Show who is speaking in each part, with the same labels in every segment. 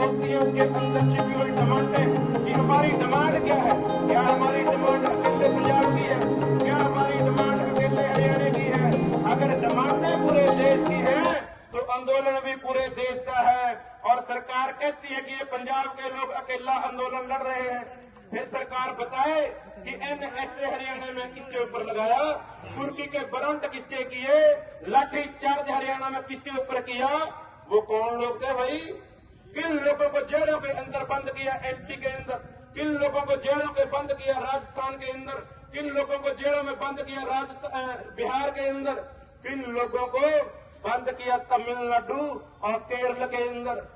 Speaker 1: होती है उसके अंदर छिपी हुई डिमांड है कि हमारी डिमांड क्या है। क्या हमारी डिमांड अकेले पंजाब की है? क्या हमारी डिमांड अकेले हरियाणा की है? अगर डिमांडें पूरे देश की है तो आंदोलन भी पूरे देश का है। और सरकार कहती है कि ये पंजाब के लोग अकेला आंदोलन लड़ रहे हैं। फिर सरकार बताए कि एनएसए हरियाणा में किसके ऊपर लगाया, कुर्की के बरंट किसके किए, लाठी चार्ज हरियाणा में किसके ऊपर किया। वो कौन लोग थे भाई? किन लोगों को जेलों के अंदर बंद किया एमपी के अंदर, किन लोगों को जेलों के बंद किया राजस्थान के अंदर, किन लोगों को जेलों में बंद किया बिहार के अंदर, किन लोगों को बंद किया तमिलनाडु और केरल के अंदर।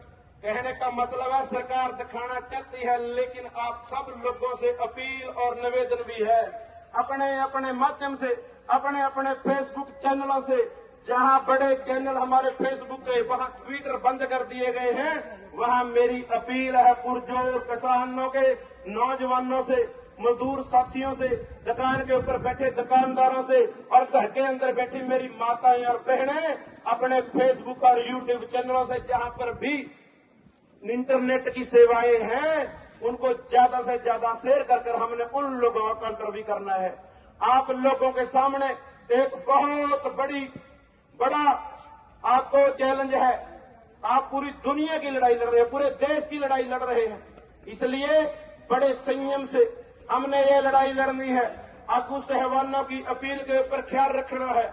Speaker 1: कहने का मतलब है सरकार दिखाना चाहती है, लेकिन आप सब लोगों से अपील और निवेदन भी है, अपने अपने माध्यम से, अपने अपने फेसबुक चैनलों से, जहां बड़े चैनल हमारे फेसबुक के वहां ट्विटर बंद कर दिए गए हैं, वहां मेरी अपील है पुरजोर किसानों के, नौजवानों से, मजदूर साथियों से, दुकान के ऊपर बैठे दुकानदारों से और घर के अंदर बैठी मेरी माताएं और बहनें, अपने फेसबुक और यूट्यूब चैनलों से जहां पर भी इंटरनेट की सेवाएं हैं उनको ज्यादा से ज्यादा शेयर कर हमने उन लोगों का कंट्रोल करना है। आप लोगों के सामने एक बहुत बड़ा आपको चैलेंज है। आप पूरी दुनिया की लड़ाई लड़ रहे हैं, पूरे देश की लड़ाई लड़ रहे हैं, इसलिए बड़े संयम से हमने ये लड़ाई लड़नी है। आगू सहवानों की अपील के ऊपर ख्याल रखना है।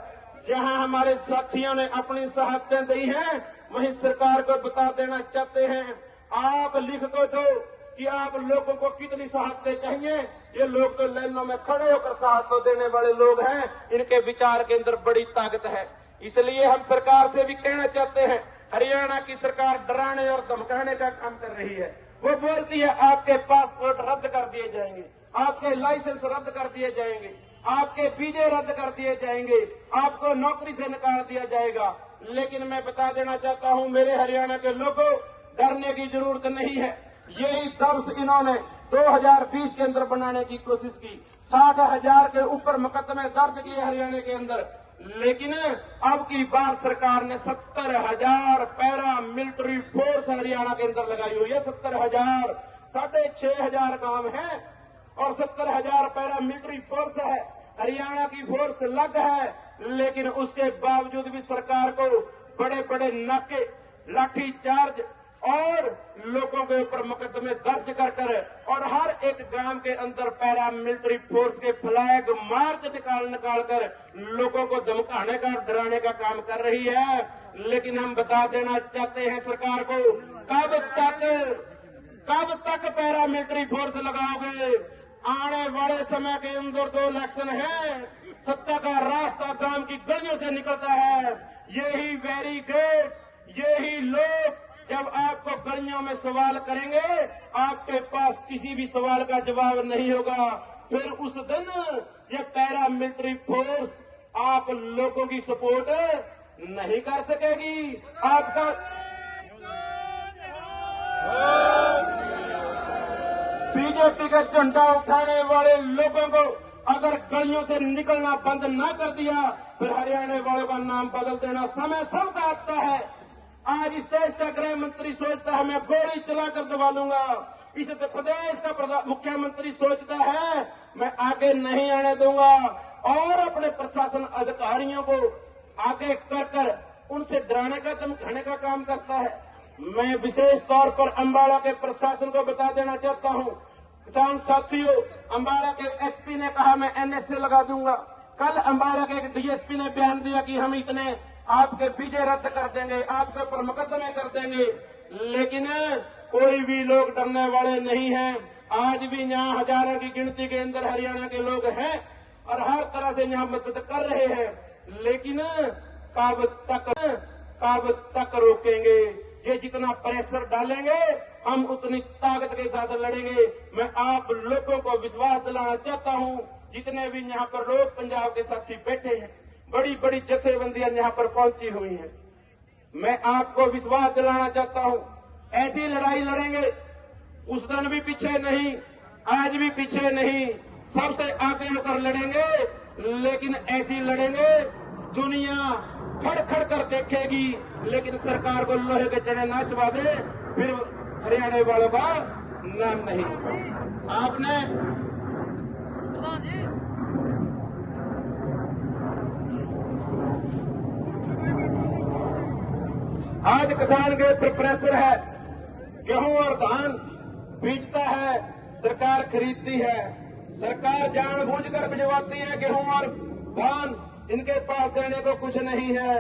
Speaker 1: जहां हमारे साथियों ने अपनी शहादतें दी हैं वहीं सरकार को बता देना चाहते हैं। आप लिख को दो कि आप लोगों को कितनी शहादतें चाहिए। ये लोग तो लाइनों में खड़े होकर शहादत देने वाले लोग हैं, इनके विचार के अंदर बड़ी ताकत है। इसलिए हम सरकार से भी कहना चाहते हैं, हरियाणा की सरकार डराने और धमकाने का काम कर रही है। वो बोलती है आपके पासपोर्ट रद्द कर दिए जाएंगे, आपके लाइसेंस रद्द कर दिए जाएंगे, आपके वीजे रद्द कर दिए जाएंगे, आपको नौकरी से निकाल दिया जाएगा। लेकिन मैं बता देना चाहता हूं मेरे हरियाणा के लोगों, डरने की जरूरत नहीं है। यही दर्ज इन्होंने 2020 के अंदर बनाने की कोशिश की। 60,000 के ऊपर मुकदमे दर्ज किए हरियाणा के अंदर, लेकिन अब की बार सरकार ने 70,000 पैरा मिलिट्री फोर्स हरियाणा के अंदर लगाई हुई है। 70,000, 6,500 गांव है और 70,000 पैरा मिलिट्री फोर्स है। हरियाणा की फोर्स अलग है, लेकिन उसके बावजूद भी सरकार को बड़े बड़े नाके, लाठी चार्ज और लोगों के ऊपर मुकदमे दर्ज कर और हर एक गांव के अंदर पैरा मिलिट्री फोर्स के फ्लैग मार्च निकाल कर लोगों को धमकाने का, डराने का काम कर रही है। लेकिन हम बता देना चाहते हैं सरकार को, कब तक पैरा मिलिट्री फोर्स लगाओगे? आने वाले समय के अंदर 2 इलेक्शन है, सत्ता का रास्ता गांव की गलियों से निकलता है। यही बैरिकेड, यही लोग जब आपको गलियों में सवाल करेंगे, आपके पास किसी भी सवाल का जवाब नहीं होगा। फिर उस दिन ये पैरा मिलिट्री फोर्स आप लोगों की सपोर्ट नहीं कर सकेगी। आपका बीजेपी का झंडा उठाने वाले लोगों को अगर गलियों से निकलना बंद न कर दिया, फिर हरियाणा वालों का नाम बदल देना समय सबका आता है। आज इस देश का गृह मंत्री सोचता है मैं गोली चलाकर दबा लूंगा, इस प्रदेश का मुख्यमंत्री सोचता है मैं आगे नहीं आने दूंगा और अपने प्रशासन अधिकारियों को आगे कर उनसे डराने का, धमकाने का काम करता है। मैं विशेष तौर पर अंबाला के प्रशासन को बता देना चाहता हूं, किसान साथियों, अंबाला के एसपी ने कहा मैं एनएसए लगा दूंगा। कल अंबाला के एक डीएसपी ने बयान दिया कि हम इतने आपके वीजे रद्द कर देंगे, आपके ऊपर मुकदमे कर देंगे। लेकिन कोई भी लोग डरने वाले नहीं हैं। आज भी यहाँ हजारों की गिनती के अंदर हरियाणा के लोग हैं और हर तरह से यहाँ मदद कर रहे हैं। लेकिन कब तक रोकेंगे? ये जितना प्रेशर डालेंगे हम उतनी ताकत के साथ लड़ेंगे। मैं आप लोगों को विश्वास दिलाना चाहता हूं, जितने भी यहाँ पर लोग पंजाब के साथी बैठे हैं, बड़ी बड़ी जथेबंदियां यहाँ पर पहुंची हुई हैं, मैं आपको विश्वास दिलाना चाहता हूं ऐसी लड़ाई लड़ेंगे। उस दिन भी पीछे नहीं, आज भी पीछे नहीं, सबसे आगे होकर लड़ेंगे। लेकिन ऐसी लड़ेंगे दुनिया खड़ खड़ कर देखेगी, लेकिन सरकार को लोहे के चने ना चबा दे, फिर आने वालों का नाम नहीं। आपने आज किसान के ऊपर प्रेशर है, गेहूं और धान बेचता है, सरकार खरीदती है, सरकार जानबूझकर भिजवाती है गेहूं और धान। इनके पास देने को कुछ नहीं है,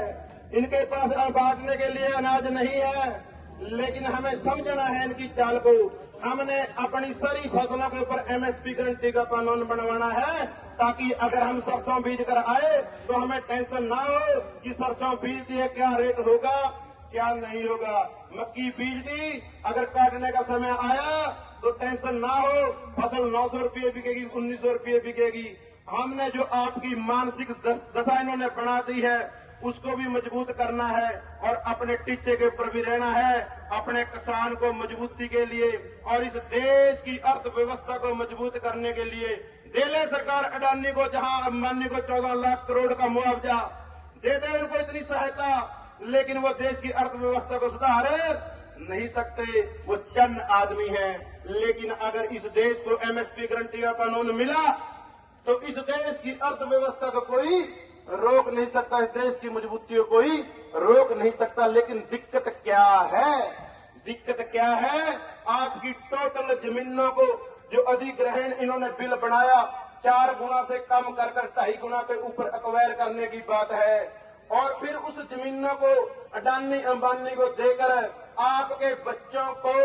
Speaker 1: इनके पास बांटने के लिए अनाज नहीं है, लेकिन हमें समझना है इनकी चाल को। हमने अपनी सारी फसलों के ऊपर एमएसपी गारंटी का कानून बनवाना है, ताकि अगर हम सरसों बीज कर आए तो हमें टेंशन ना हो कि सरसों बीज दिए क्या रेट होगा क्या नहीं होगा। मक्की बीज दी, अगर काटने का समय आया तो टेंशन ना हो, फसल 900 रुपये बिकेगी, 1900 रुपये बिकेगी। हमने जो आपकी मानसिक दशा इन्होंने बना दी है उसको भी मजबूत करना है और अपने टीचे के ऊपर भी रहना है, अपने किसान को मजबूती के लिए और इस देश की अर्थव्यवस्था को मजबूत करने के लिए। दे ले सरकार अडानी को, जहां अंबानी को 14 लाख करोड़ का मुआवजा दे दे, उनको इतनी सहायता, लेकिन वो देश की अर्थव्यवस्था को सुधार नहीं सकते। वो चंद आदमी हैं, लेकिन अगर इस देश को एमएसपी गारंटी का कानून मिला तो इस देश की अर्थव्यवस्था को कोई रोक नहीं सकता, इस देश की मजबूती को कोई रोक नहीं सकता। लेकिन दिक्कत क्या है? दिक्कत क्या है? आपकी टोटल जमीनों को जो अधिग्रहण इन्होंने बिल बनाया 4 गुना से कम कर 2.5 गुना के ऊपर एक्वायर करने की बात है, और फिर उस जमीनों को अडानी अंबानी को देकर आपके बच्चों को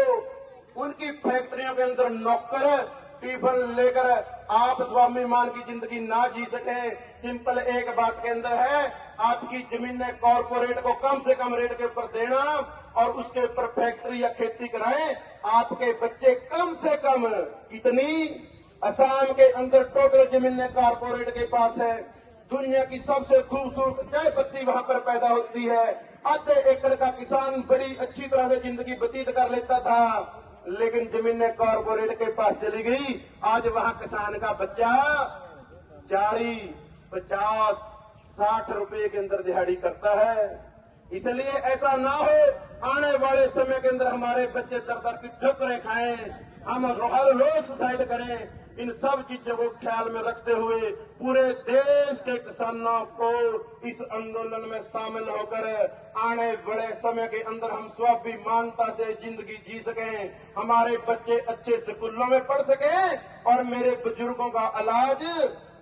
Speaker 1: उनकी फैक्ट्रियों के अंदर नौकर टिफिन लेकर आप स्वाभिमान की जिंदगी ना जी सके। सिंपल एक बात के अंदर है, आपकी जमीनें कॉर्पोरेट को कम से कम रेट के ऊपर देना और उसके ऊपर फैक्ट्री या खेती कराएं। आपके बच्चे कम से कम कितनी, असम के अंदर टोटल जमीनें कॉर्पोरेट के पास है, दुनिया की सबसे खूबसूरत चाय पत्ती वहां पर पैदा होती है। आधे एकड़ का किसान बड़ी अच्छी तरह से जिंदगी व्यतीत कर लेता था, लेकिन जमीनें कॉर्पोरेट के पास चली गई। आज वहां किसान का बच्चा 40, 50, 60 रुपए के अंदर दिहाड़ी करता है। इसलिए ऐसा ना हो आने वाले समय के अंदर हमारे बच्चे दर की ठोकरें खाएं, हम हर रोज सुसाइड करें। इन सब चीजों को ख्याल में रखते हुए पूरे देश के किसानों को इस आंदोलन में शामिल होकर आने वाले समय के अंदर हम स्वाभिमानता से जिंदगी जी सकें, हमारे बच्चे अच्छे स्कूलों में पढ़ सकें और मेरे बुजुर्गों का इलाज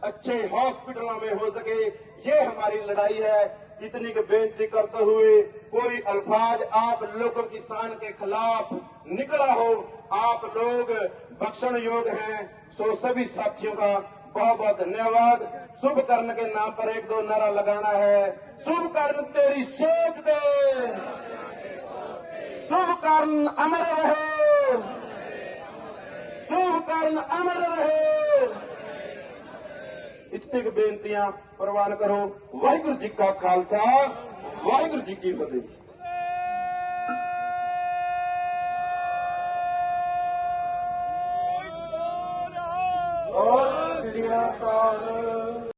Speaker 1: अच्छे हॉस्पिटलों में हो सके। ये हमारी लड़ाई है। इतनी की बेनती करते हुए कोई अल्फाज आप लोगों की शान के खिलाफ निकला हो, आप लोग बख्शण योग हैं। सो सभी साथियों का बहुत बहुत धन्यवाद। शुभ कर्म के नाम पर 1-2 नारा लगाना है। शुभ कर्म तेरी सोच दे, शुभ कर्म अमर रहे, शुभ कर्म अमर रहे। इतनी बेनतियां प्रवान करो। वाहिगुरु जी का खालसा, वाहिगुरु जी की फतेह।